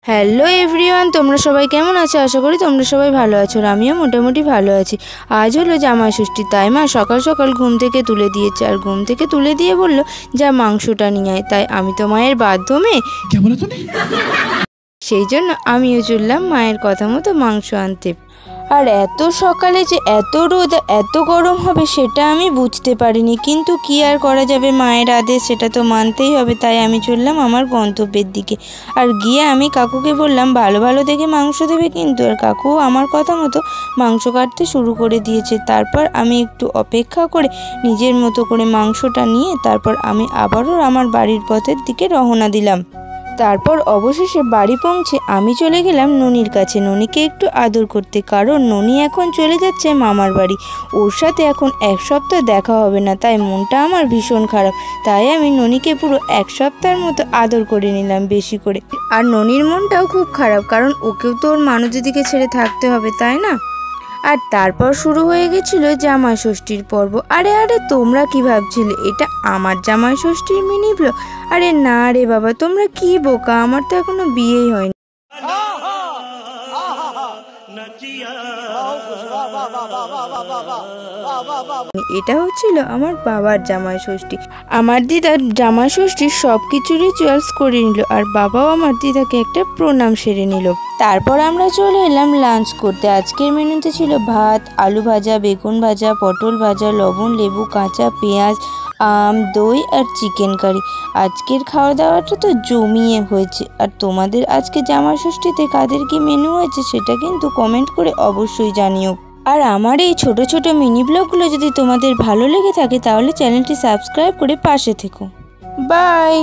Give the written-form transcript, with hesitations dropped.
Hello everyone, তোমরা সবাই কেমন আছো? আশা করি তোমরা সবাই ভালো আছো। আর আমিও মোটামুটি ভালো আছি। আজ হলো জামাই ষষ্ঠী, তাই মা সকাল সকাল ঘুম থেকে তুলে দিয়েছে। আর ঘুম থেকে তুলে দিয়ে বললো যা মাংসটা নিয়ে আয়। তাই আমি তো মায়ের বাধ্য মেয়ে, সেই জন্য আমিও চললাম মায়ের কথা মতো মাংস আনতে। আর এত সকালে যে এত রোদ এত গরম হবে সেটা আমি বুঝতে পারিনি, কিন্তু কি আর করা যাবে, মায়ের আদেশ সেটা তো মানতেই হবে। তাই আমি চললাম আমার গন্তব্যের দিকে। আর গিয়ে আমি কাকুকে বললাম ভালো ভালো দেখে মাংস দেবে কিন্তু। আর কাকু আমার কথা মতো মাংস কাটতে শুরু করে দিয়েছে। তারপর আমি একটু অপেক্ষা করে নিজের মতো করে মাংসটা নিয়ে তারপর আমি আবারও আমার বাড়ির পথের দিকে রওনা দিলাম। তারপর অবশেষে বাড়ি পৌঁছে আমি চলে গেলাম ননির কাছে, ননিকে একটু আদর করতে, কারণ ননি এখন চলে যাচ্ছে মামার বাড়ি। ওর সাথে এখন এক সপ্তাহ দেখা হবে না, তাই মনটা আমার ভীষণ খারাপ। তাই আমি ননিকে পুরো এক সপ্তাহের মতো আদর করে নিলাম বেশি করে। আর ননির মনটাও খুব খারাপ, কারণ ওকেও তো ওর মানুষদিকে ছেড়ে থাকতে হবে, তাই না? আর তারপর শুরু হয়ে গেছিল জামাই ষষ্ঠীর পর্ব। আরে আরে তোমরা কি ভাবছিলে এটা আমার জামাই ষষ্ঠীর মিনি ব্লগ? আরে না রে বাবা, তোমরা কি বোকা, আমার তো এখনো বিয়েই হয়নি। এটা হচ্ছিল আমার বাবার জামাই ষষ্ঠী। আমার দিদার জামাই ষষ্ঠীর সব কিছু রিচুয়ালস করে নিল, আর বাবাও আমার দিদাকে একটা প্রণাম সেরে নিল। তারপর আমরা চলে এলাম লাঞ্চ করতে। আজকের মেনুতে ছিল ভাত, আলু ভাজা, বেগুন ভাজা, পটল ভাজা, লবণ, লেবু, কাঁচা পেঁয়াজ, আম, দই আর চিকেন কারি। আজকের খাওয়া দাওয়াটা তো জমিয়ে হয়েছে। আর তোমাদের আজকে জামাই ষষ্ঠীতে কাদের কি মেনু হয়েছে সেটা কিন্তু কমেন্ট করে অবশ্যই জানিও। আর আমার এই ছোট ছোট মিনি ব্লগগুলো যদি তোমাদের ভালো লেগে থাকে তাহলে চ্যানেলটি সাবস্ক্রাইব করে পাশে থেকো। বাই।